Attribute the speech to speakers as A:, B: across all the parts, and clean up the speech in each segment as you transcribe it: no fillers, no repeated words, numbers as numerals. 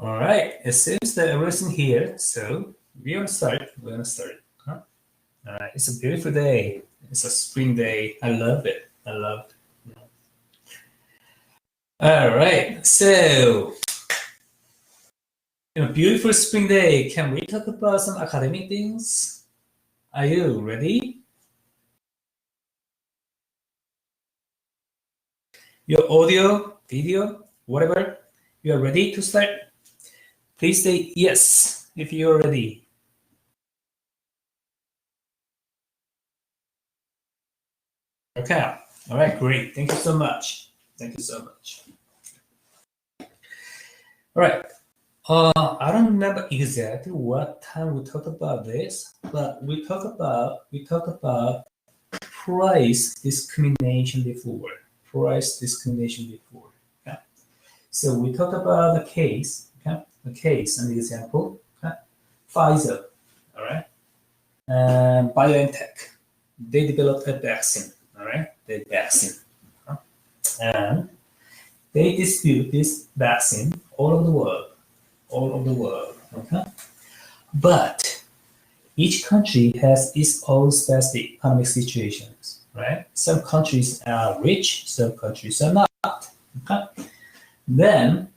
A: All right, it seems that everything here, so we're gonna start. Huh? All right, it's a beautiful day. It's a spring day. I love it. I love it. All right, so in a beautiful spring day, can we talk about some academic things? Are you ready? Your audio, video, whatever, you are ready to start? Please say yes if you're ready. Okay, all right, great. Thank you so much. Thank you so much. All right. I don't remember exactly what time we talked about this, but we talked about price discrimination before. Price discrimination before. Okay. So we talked about the case. Okay. The case and the example. Okay. Pfizer. All right. And BioNTech. They developed a vaccine. All right. The vaccine. And they distribute this vaccine all over the world. All over the world. Okay. But each country has its own specific economic situations, right? Some countries are rich, some countries are not. Okay. Then,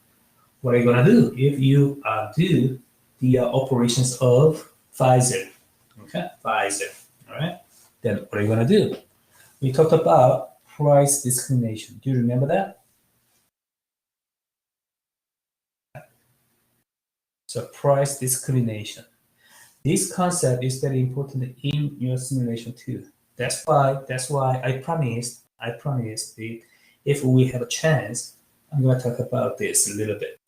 A: what are you gonna do if you do the operations of Pfizer? Okay, Pfizer. All right. Then, what are you gonna do? We talked about price discrimination. Do you remember that? So, price discrimination. This concept is very important in your simulation too. That's why I promised that if we have a chance, I'm going to talk about this a little bit.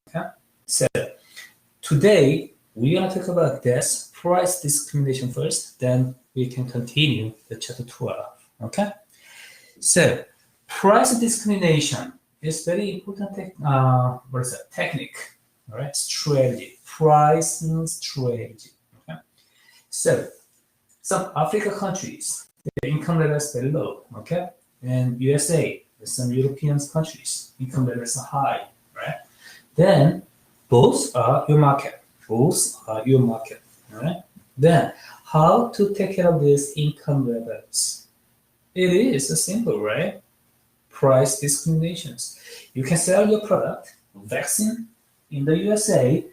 A: Okay. So today we're going to talk about this price discrimination first, then we can continue the chapter 12. Okay. So price discrimination is very important technique. All right, strategy, pricing strategy. So, some African countries, the income level is very low, okay? And USA, some European countries, income levels are high, right? Then, both are your market. Both are your market, all right? Then, how to take care of these income levels? It is simple, right? Price discriminations. You can sell your product, vaccine, in the USA,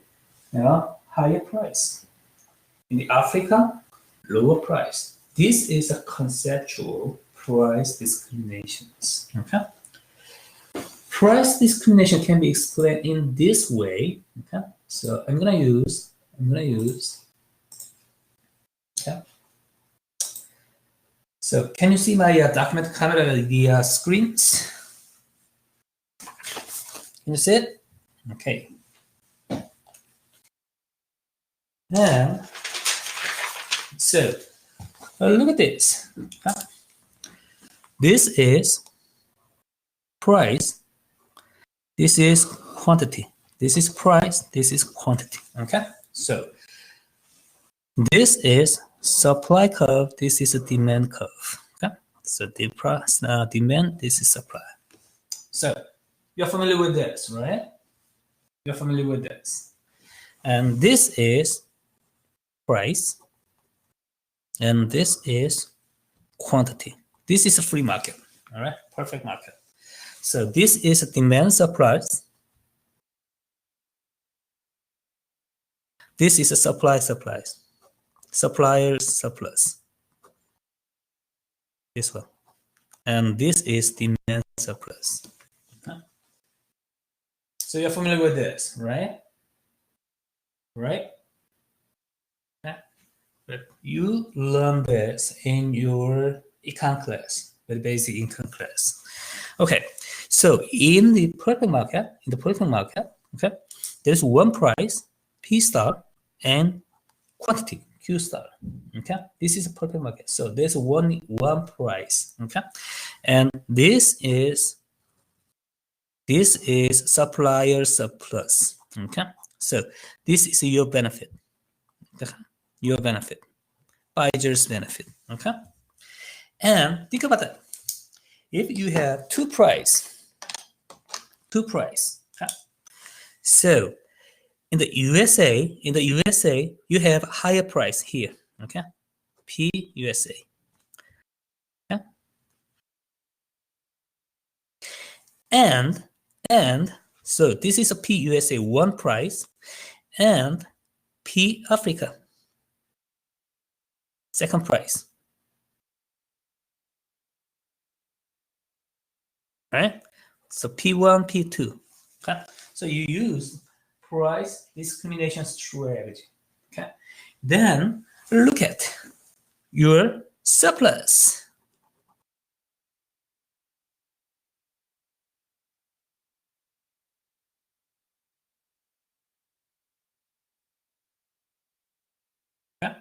A: higher price. In the Africa, lower price. This is a conceptual price discriminations. Okay. Price discrimination can be explained in this way. Okay. So I'm gonna use. Okay. So can you see my document camera, the screens? Can you see it? Okay. And so look at this. This is price. This is quantity. This is price. This is quantity. Okay. So this is supply curve. This is a demand curve. Okay. So the price demand. This is supply. So you're familiar with this, right? You're familiar with this. And this is price. And this is quantity. This is a free market. All right, perfect market. So this is a demand surplus. This is a supplier surplus. This one. And this is demand surplus. Okay. So you're familiar with this, right? Right? But you learn this in your econ class, the basic econ class. Okay, so in the product market, okay, there's one price, P star, and quantity, Q star. Okay, this is a product market. So there's one price. Okay, and this is supplier surplus. Okay, so this is your benefit. Okay? Your benefit, Pfizer's benefit, okay? And think about that. If you have two price, okay? So in the USA, you have higher price here. Okay, P USA. Okay, and so this is a P USA one price, and P Africa second price. Right? So P1, P2. Okay? So you use price discrimination strategy. Okay? Then look at your surplus. Okay?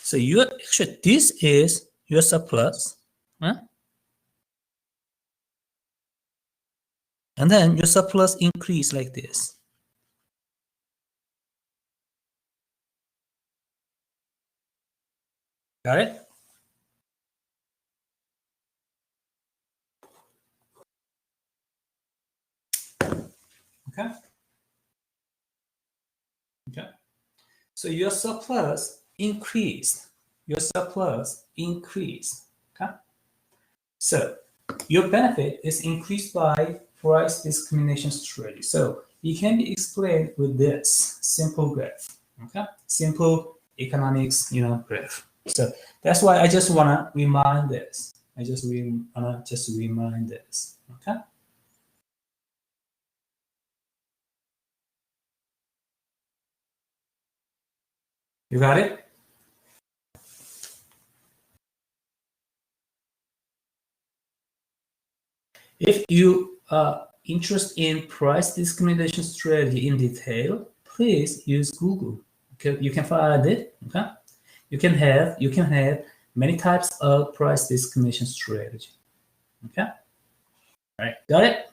A: So actually this is your surplus. Huh? And then your surplus increase like this. Got it? Okay. Okay. So your surplus increased. Your surplus increased. Okay. So your benefit is increased by price discrimination strategy. So it can be explained with this simple graph. Okay. Simple economics, graph. So that's why I just wanna remind this. I just wanna remind this. Okay. You got it? If you are interested in price discrimination strategy in detail, please use Google. Okay, you can find it. Okay, you can have many types of price discrimination strategy. Okay, all right, got it.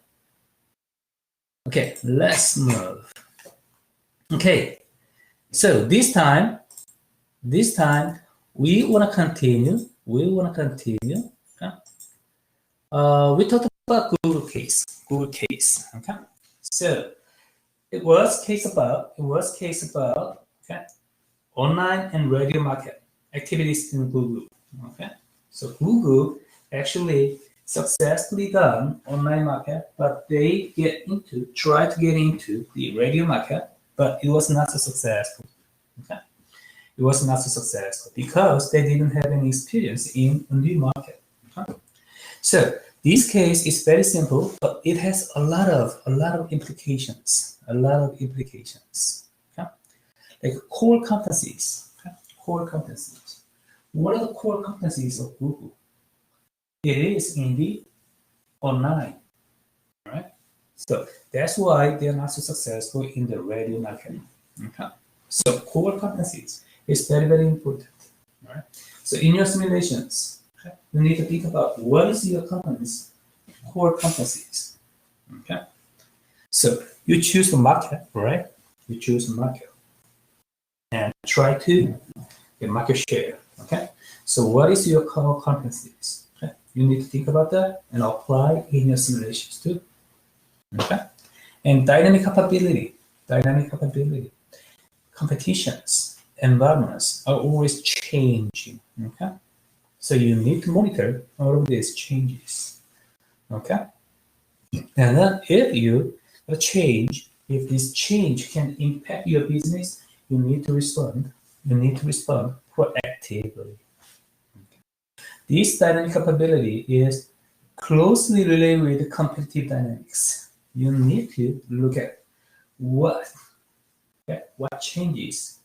A: Okay, let's move. Okay, so this time we want to continue. Okay, we talked about Google case. Okay, so it was case about okay, online and radio market activities in Google. Okay, so Google actually successfully done online market, but they try to get into the radio market, but it was not so successful. Okay, it was not so successful because they didn't have any experience in a new market. Okay? So this case is very simple, but it has a lot of implications. Okay? Like core competencies. Okay? Core competencies. What are the core competencies of Google? It is indeed online, right? So that's why they're not so successful in the radio market. Okay? So core competencies is very important. Right? So in your simulations, okay, you need to think about what is your company's core competencies. Okay. So you choose the market, right? You choose the market and try to get market share. Okay. So what is your core competencies? Okay. You need to think about that and apply in your simulations too. Okay. And dynamic capability. Competitions, environments are always changing. Okay. So you need to monitor all of these changes. Okay. And then if this change can impact your business, you need to respond. Proactively. Okay. This dynamic capability is closely related with competitive dynamics. You need to look at what changes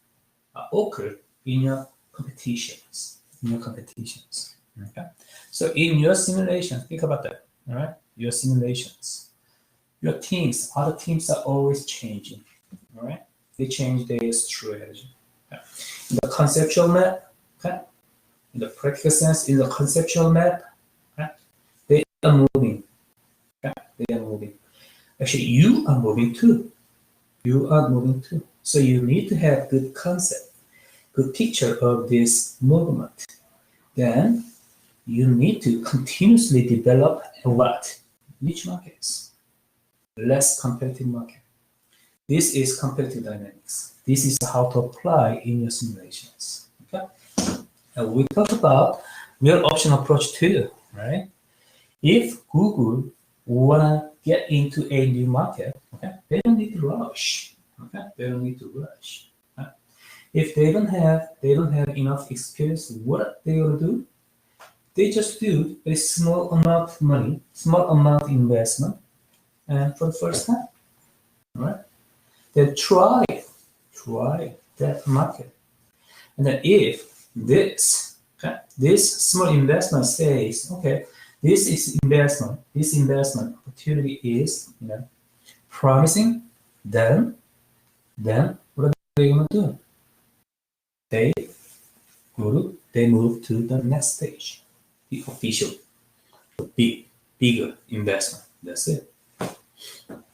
A: occur in your competitions. Okay. So in your simulation, think about that. All right. Your simulations. Your teams, other teams are always changing. All right. They change their strategy. Okay. In the conceptual map, okay. In the practical sense, in the conceptual map, okay. They are moving. Okay. They are moving. Actually, you are moving too. So you need to have good concept, good picture of this movement. Then you need to continuously develop what? Niche markets, less competitive market. This is competitive dynamics. This is how to apply in your simulations. Okay. And we talked about real option approach too, right? If Google wanna get into a new market, okay, they don't need to rush. Okay, they don't need to rush. Okay? If they don't have enough experience, what they will do? They just do a small amount of money, small amount of investment, and for the first time, right? Then try that market, and then if this small investment says, okay, this investment opportunity is promising, then what are they gonna do? They move to the next stage, the official, bigger investment. That's it,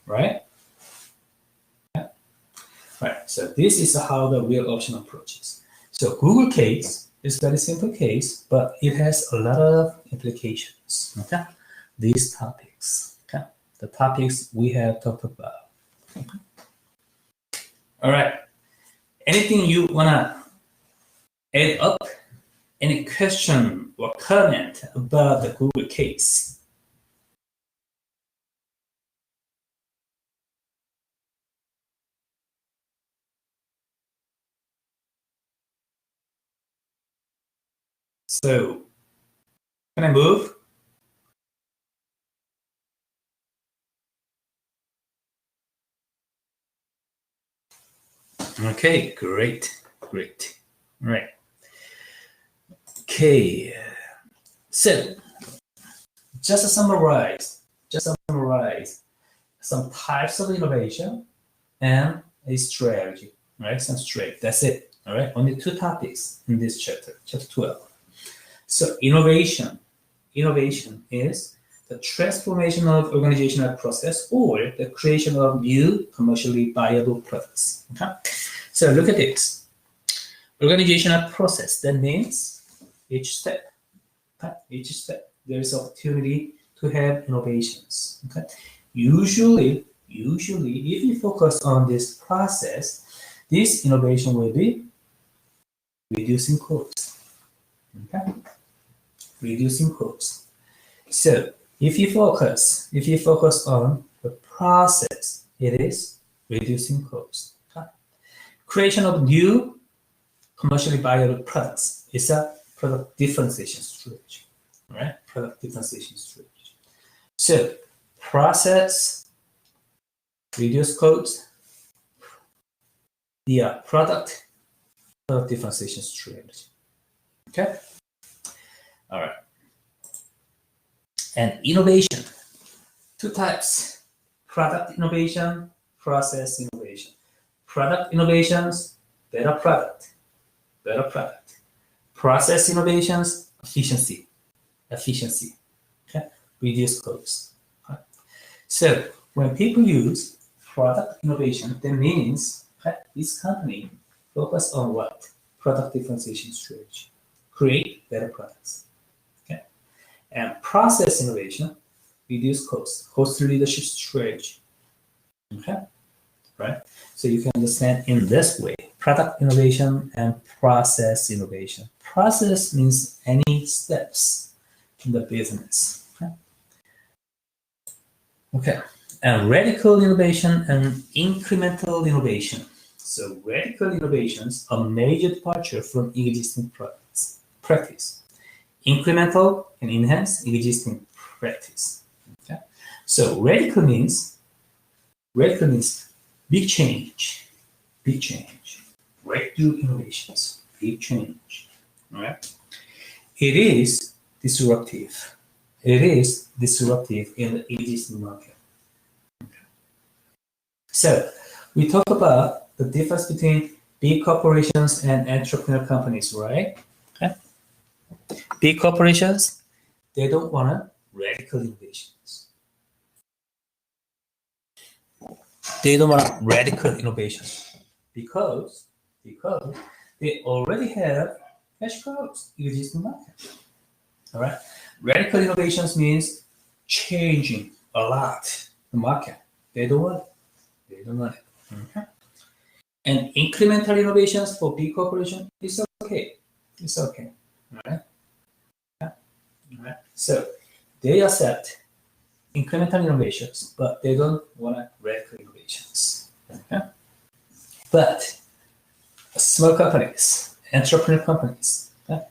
A: right? Right. So this is how the real option approaches. So Google case is very simple case, but it has a lot of implications. Okay, these topics. Okay, the topics we have talked about. Okay. All right. Anything you wanna add up? Any question or comment about the Google case? So, can I move? Okay, great. All right. Okay, so just to summarize some types of innovation and a strategy, right? Some strategy. That's it. All right. Only two topics in this chapter, chapter 12. So innovation is the transformation of organizational process or the creation of new commercially viable products. Okay. So look at this. Organizational process. That means each step. Okay? Each step there is opportunity to have innovations. Okay. Usually, if you focus on this process, this innovation will be reducing costs. Okay, reducing costs. So if you focus on the process, it is reducing costs. Okay? Creation of new commercially viable products is a product differentiation strategy. Right? Product differentiation strategy. So process, reduce costs, the product differentiation strategy. Okay. All right. And innovation, two types: product innovation, process innovation. Product innovations, better product. Process innovations, efficiency. Okay, reduce costs. Okay? So when people use product innovation, that means this company focus on what? Product differentiation strategy. Create better products. Okay, and process innovation, reduce costs. Cost leadership strategy. Okay, right. So you can understand in this way: product innovation and process innovation. Process means any steps in the business. Okay, and radical innovation and incremental innovation. So radical innovations are major departure from existing practice. Incremental can enhance existing practice. Okay, so radical means big change, breakthrough innovations, big change. All right, it is disruptive. It is disruptive in the existing market. So we talk about the difference between big corporations and entrepreneur companies, right? Okay. Big corporations, they don't want radical innovations. They don't want radical innovations because they already have cash cows in the existing market. All right. Radical innovations means changing a lot the market. They don't want it. Okay. And incremental innovations for big corporation is okay. It's okay. All right. Yeah. All right. So they accept incremental innovations, but they don't want radical innovations. Okay. But small companies, entrepreneur companies, okay,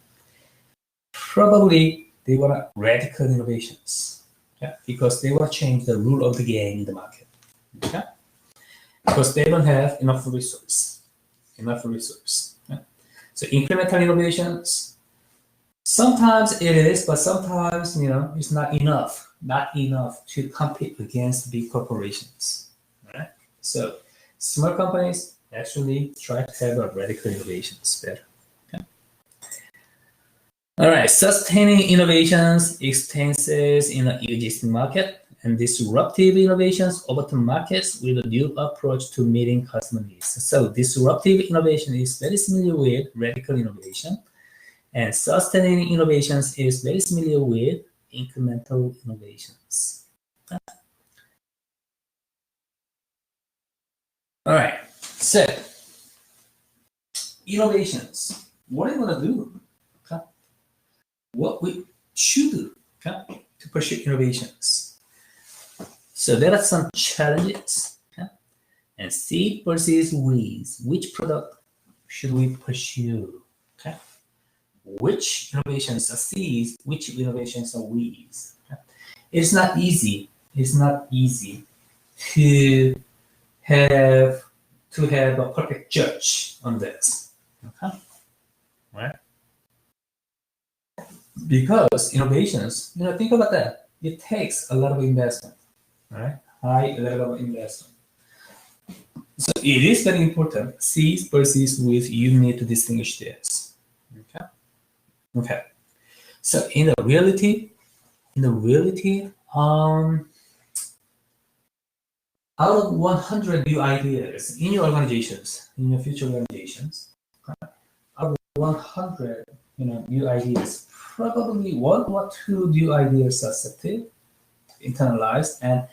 A: probably they want radical innovations, okay, because they want to change the rule of the game in the market, okay, because they don't have enough resource. Okay? So incremental innovations, sometimes it is, but sometimes it's not enough to compete against big corporations. Right? So small companies actually try to have a radical innovations better. Okay. All right, sustaining innovations extensions in the existing market and disruptive innovations over to markets with a new approach to meeting customer needs. So disruptive innovation is very similar with radical innovation, and sustaining innovations is very similar with incremental innovations. All right, so innovations. What are you going to do? Okay. What we should do, okay, to pursue innovations. So there are some challenges, okay? And seed versus weeds. Which product should we pursue? Okay. Which innovations are seeds? Which innovations are weeds? Okay? It's not easy. It's not easy to have a perfect judge on this. Okay. Right? Because innovations, think about that. It takes a lot of investment, right? High level of investment. So it is very important. Seeds versus weeds, you need to distinguish this. Okay. Okay. So in the reality, out of 100 new ideas in your organizations, in your future organizations, okay, out of 100 new ideas, probably one or two new ideas are accepted, internalized, and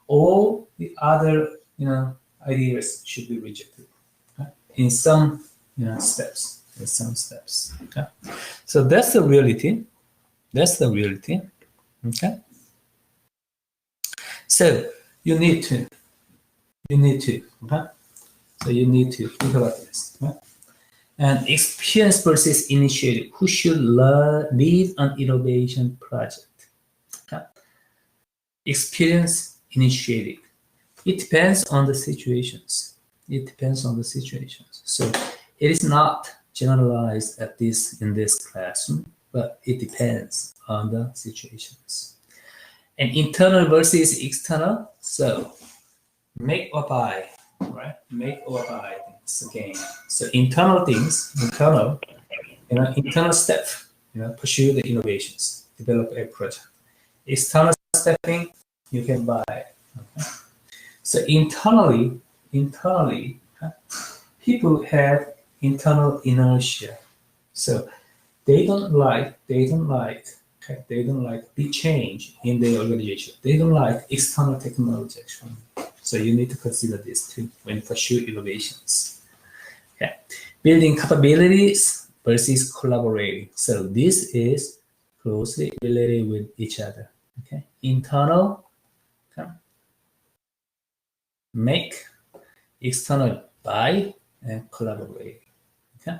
A: all the other ideas should be rejected, okay, in some steps. Okay, so that's the reality. Okay, so you need to okay, so you need to think about this. Okay? And experience versus initiative. Who should lead an innovation project? Okay? Experience, initiative. It depends on the situations. So it is not generalized in this classroom, but it depends on the situations. And internal versus external. So make or buy, right? Make or buy things again. So internal step, pursue the innovations, develop a project. External stepping, you can buy. Okay? So internally, people have internal inertia. So they don't like big change in their organization. They don't like external technology actually. So you need to consider this too when pursue innovations. Okay. Building capabilities versus collaborating. So this is closely related with each other. Okay. Internal, okay, make, external buy, and collaborate. Okay.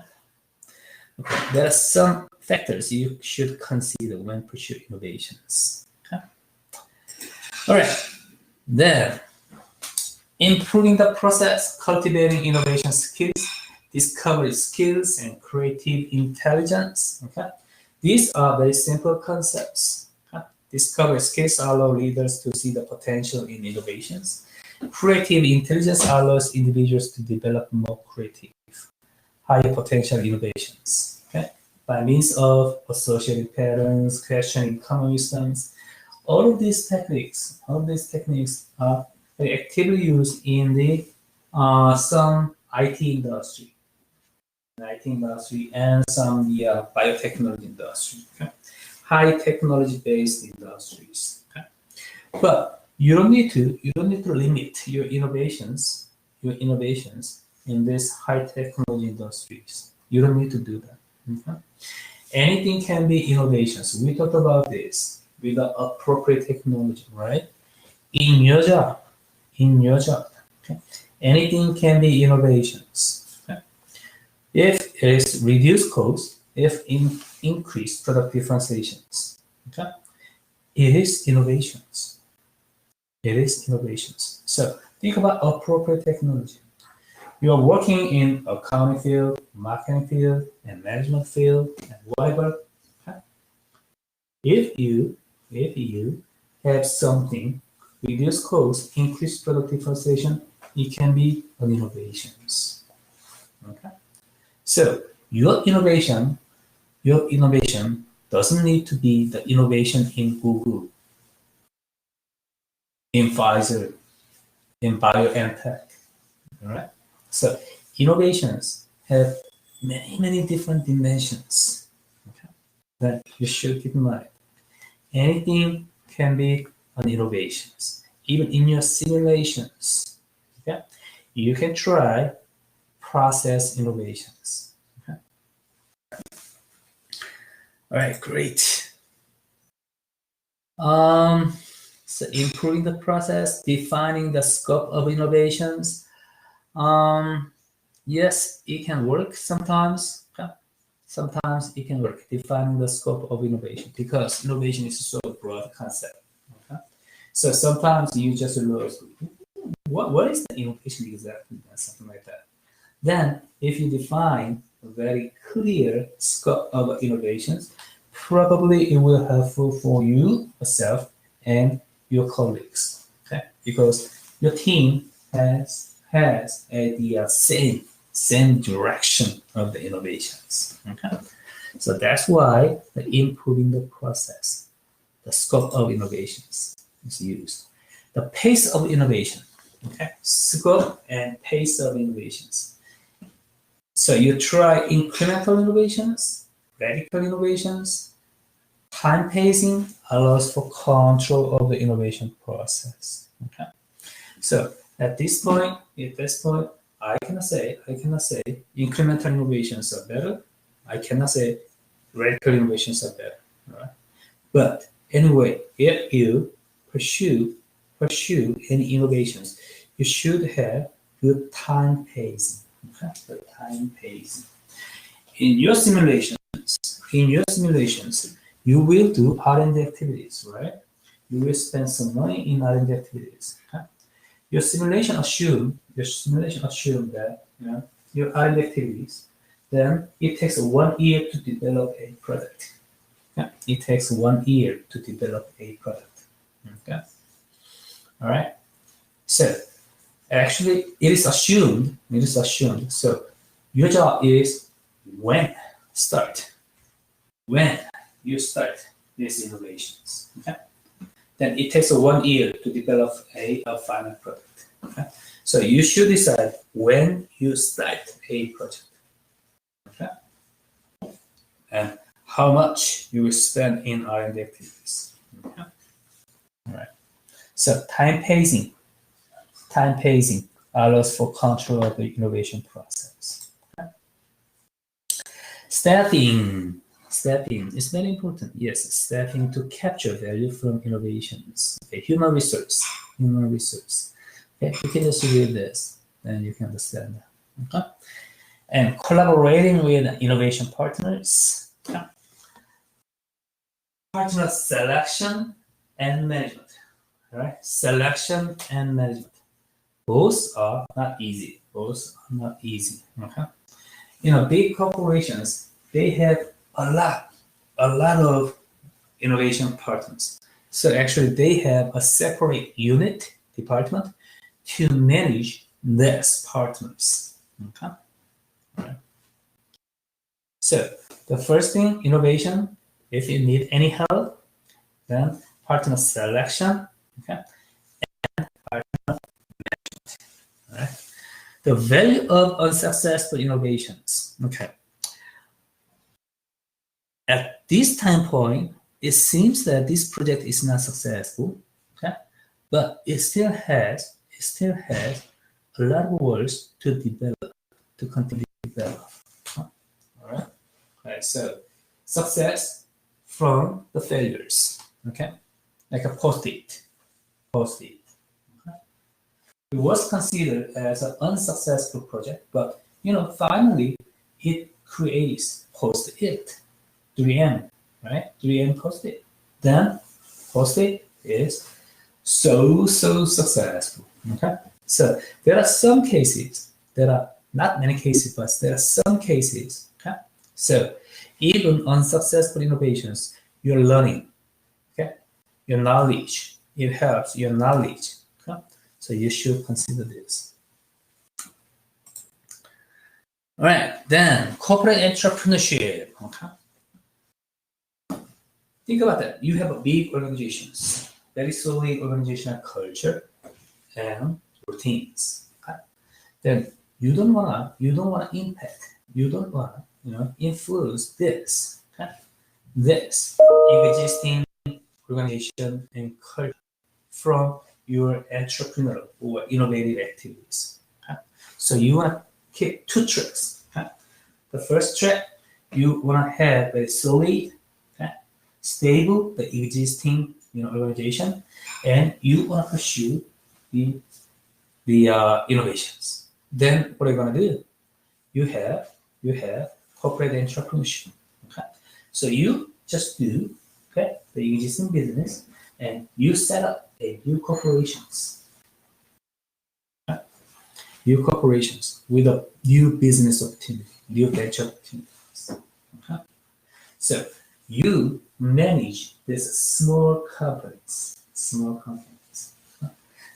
A: Okay. There are some factors you should consider when pursue innovations. Okay. All right. Then improving the process, cultivating innovation skills, discovery skills, and creative intelligence. Okay. These are very simple concepts. Okay. Discovery skills allow leaders to see the potential in innovations. Creative intelligence allows individuals to develop more creative, higher potential innovations, okay, by means of associated patterns, questioning common wisdoms. All of these techniques are very actively used in the some IT industry, and some biotechnology industry, okay? High technology based industries. Okay? But you don't need to limit your innovations your innovations in this high technology industries. You don't need to do that. Okay? Anything can be innovations. We talked about this with the appropriate technology, right? In your job, okay? Anything can be innovations. Okay? If it is reduced cost, if increased product differentiations, okay? It is innovations. It is innovations. So think about appropriate technology. You are working in accounting field, marketing field, and management field, and whatever. Okay? If you have something, reduce cost, increase product differentiation, it can be an innovations. Okay. So your innovation doesn't need to be the innovation in Google, in Pfizer, in BioNTech. All right. So innovations have many different dimensions, okay, that you should keep in mind. Anything can be an innovations. Even in your simulations, okay, you can try process innovations. Okay. All right, great. So improving the process, defining the scope of innovations. Yes, it can work sometimes. Okay. Sometimes it can work, defining the scope of innovation, because innovation is so broad concept. Okay? So sometimes you just lose what is the innovation exactly, and something like that. Then, if you define a very clear scope of innovations, probably it will helpful for you yourself and your colleagues. Okay, because your team has the same direction of the innovations. Okay, so that's why the improving the process, the scope of innovations is used. The pace of innovation. Okay, scope and pace of innovations. So you try incremental innovations, radical innovations. Time pacing allows for control of the innovation process. Okay. So at this point, I cannot say incremental innovations are better. I cannot say radical innovations are better. Right? But anyway, if you pursue any innovations, you should have good time pacing. Okay? The time pacing. In your simulations, you will do R&D activities, right? You will spend some money in R&D activities. Okay? Your simulation assume that your R&D activities, then it takes 1 year to develop a product. Okay? It takes 1 year to develop a product. Okay. All right. So actually, it is assumed. So your job is when you start these innovations. Okay. Then it takes 1 year to develop a final product. Okay? So you should decide when you start a project. Okay? And how much you will spend in R&D activities. Okay? All right. So time pacing allows for control of the innovation process. Okay? Staffing is very important. Yes, staffing to capture value from innovations. Okay, human resource. Okay, you can just read this, then you can understand that. Okay, and collaborating with innovation partners. Okay. Partner selection and management. All right, selection and management. Both are not easy. Okay, big corporations, they have a lot of innovation partners. So actually they have a separate department to manage these partners. Okay. All right. So the first thing, innovation, if you need any help, then partner selection, okay, and partner management. All right. The value of unsuccessful innovations. Okay. At this time point, it seems that this project is not successful, okay? But it still has a lot of words to develop, to continue to develop. All right. All right. So success from the failures. Okay. Like a post-it. Post-it. Okay. It was considered as an unsuccessful project, but finally it creates post-it. 3M, right? 3M post-it. Then post-it is so successful. Okay. So there are some cases, there are not many cases, but there are some cases. Okay. So even unsuccessful innovations, you're learning. Okay. Your knowledge, it helps your knowledge. Okay. So you should consider this. All right. Then corporate entrepreneurship. Okay. Think about that. You have a big organizations, very solid organizational culture and routines. Okay? Then you don't wanna impact, you don't wanna influence this, okay? This existing organization and culture from your entrepreneurial or innovative activities. Okay? So you wanna keep two tracks. Okay? The first track, you wanna have a solid, stable, the existing organization, and you want to pursue the innovations. Then what are you going to do? You have corporate entrepreneurship. Okay, so you just do the existing business, and you set up a new corporations. Okay? New corporations with a new business opportunity, new venture opportunities. Okay, so you manage these small companies.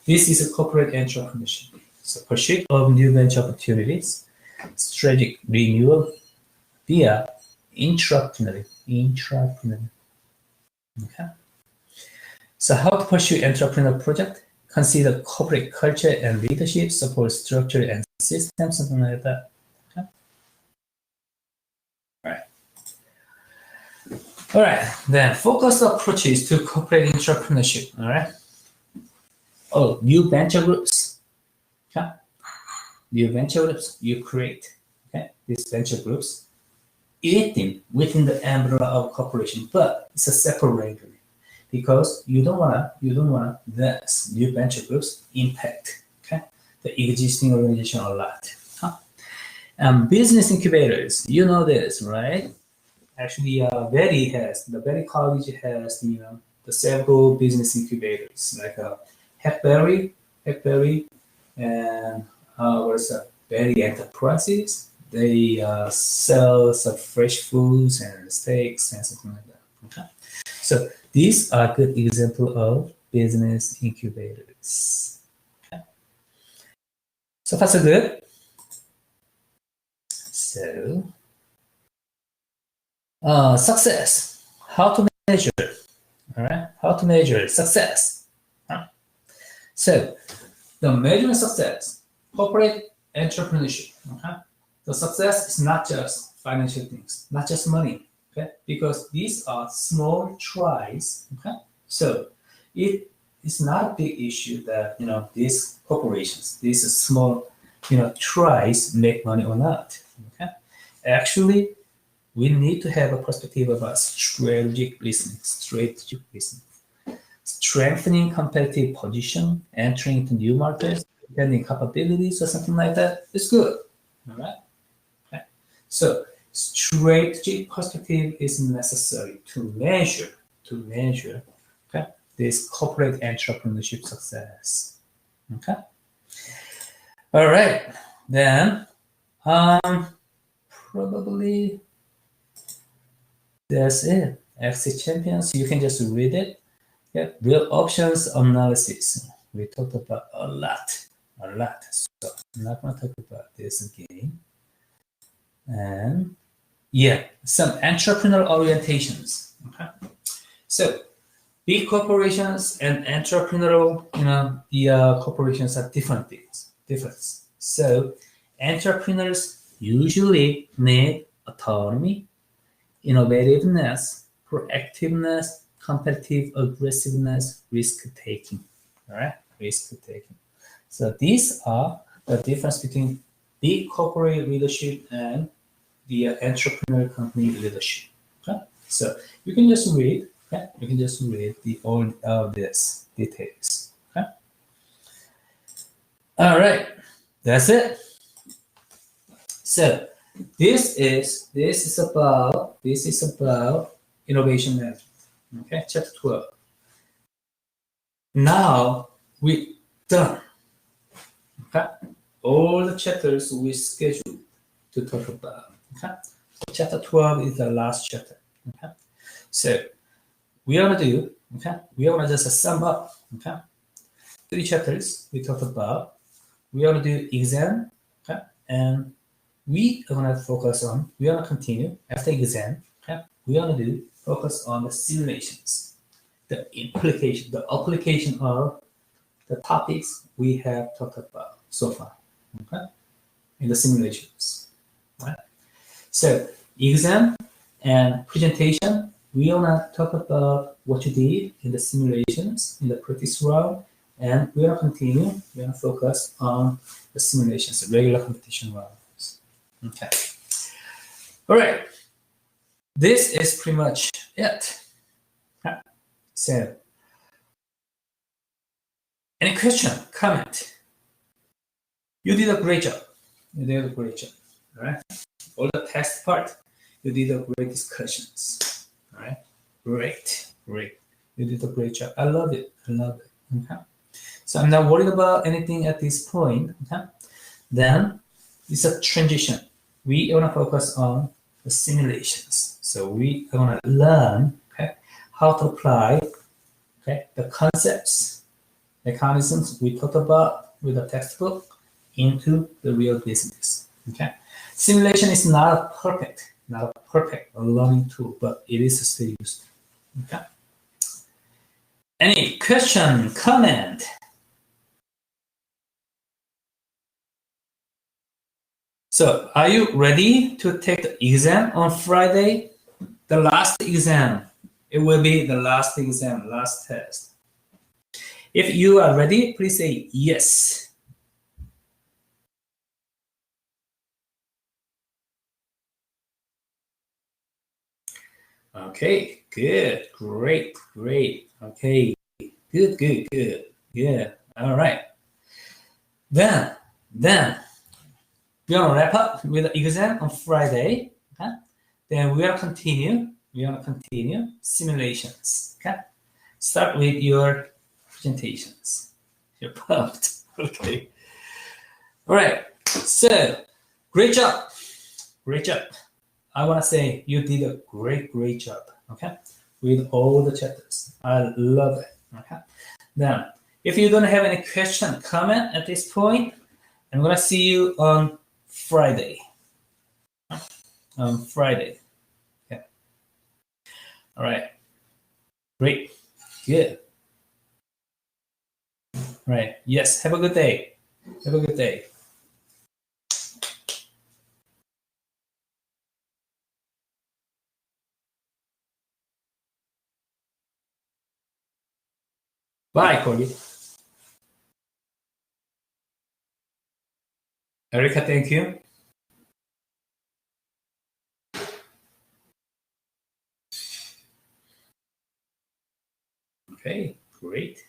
A: This is a corporate entrepreneurship. So pursuit of new venture opportunities, strategic renewal via intrapreneurial. Okay. So how to pursue entrepreneurial project? Consider corporate culture and leadership, support structure and systems, something like that. All right, then focused approaches to corporate entrepreneurship. All right. Oh, new venture groups. Okay. New venture groups you create. Okay, these venture groups, within the umbrella of corporation, but it's a separate regulation because you don't wanna this new venture groups impact the existing organization a lot. Business incubators, you know this, right? Actually, the Berry College has the several business incubators like Hackberry, and Berry Enterprises. They sell some fresh foods and steaks and something like that. Okay, so these are good example of business incubators. Okay, so far so good. So. Success. How to measure? All right. How to measure success? So, the measuring success, corporate entrepreneurship. Okay. The success is not just financial things, not just money. Okay. Because these are small tries. Okay. So, it is not a big issue that these corporations, these small tries make money or not. Okay. Actually, we need to have a perspective about strategic listening, strengthening competitive position, entering into new markets, expanding capabilities or something like that. It's good. All right. Okay. So strategic perspective is necessary to measure this corporate entrepreneurship success. Okay. All right. Then probably that's it. Exit champions, you can just read it. Yeah, real options analysis. We talked about a lot. So I'm not gonna talk about this again. And yeah, some entrepreneurial orientations. Okay. So big corporations and entrepreneurial, the corporations are different things. So entrepreneurs usually need autonomy, innovativeness, proactiveness, competitive aggressiveness, risk taking. All right, risk taking. So these are the difference between big corporate leadership and the entrepreneurial company leadership. Okay? So you can just read. Okay? You can just read all of these details. Okay? All right, that's it. So this is about innovation management. Okay, chapter 12. Now we done. Okay, all the chapters we scheduled to talk about. Okay, chapter 12 is the last chapter. Okay, so we are gonna do. Okay, we are gonna just sum up. Okay, 3 chapters we talked about. We are gonna do exam. Okay, and we are gonna focus on. We are gonna continue after exam. Okay, we are gonna do focus on the simulations, the application of the topics we have talked about so far. Okay, in the simulations. Right. So exam and presentation, we are gonna talk about what you did in the simulations in the practice round, and we are gonna continue. We are gonna focus on the simulations, the regular competition rounds. Okay. All right. This is pretty much it. So, any question, comment? You did a great job. You did a great job. All right. All the test part, you did a great discussions. All right. Great. You did a great job. I love it. Okay. So I'm not worried about anything at this point. Okay. Then it's a transition. We want to focus on the simulations. So we are going to learn how to apply the concepts, mechanisms we talked about with the textbook into the real business. Okay, simulation is not a perfect learning tool, but it is still used. Okay. Any question, comment? So, are you ready to take the exam on Friday? The last exam. It will be the last exam, last test. If you are ready, please say yes. Okay, good, great. Okay, good. Yeah, all right. Then we're gonna wrap up with the exam on Friday. Okay? Then we're gonna continue simulations. Okay, start with your presentations. You're pumped. Okay. All right. So, great job. I want to say you did a great job. Okay, with all the chapters. I love it. Okay. Now, if you don't have any question, comment at this point, I'm gonna see you on Friday. Okay. All right. Great. Good. All right. Yes. Have a good day. Bye, Corey. Erica, thank you. Okay, great.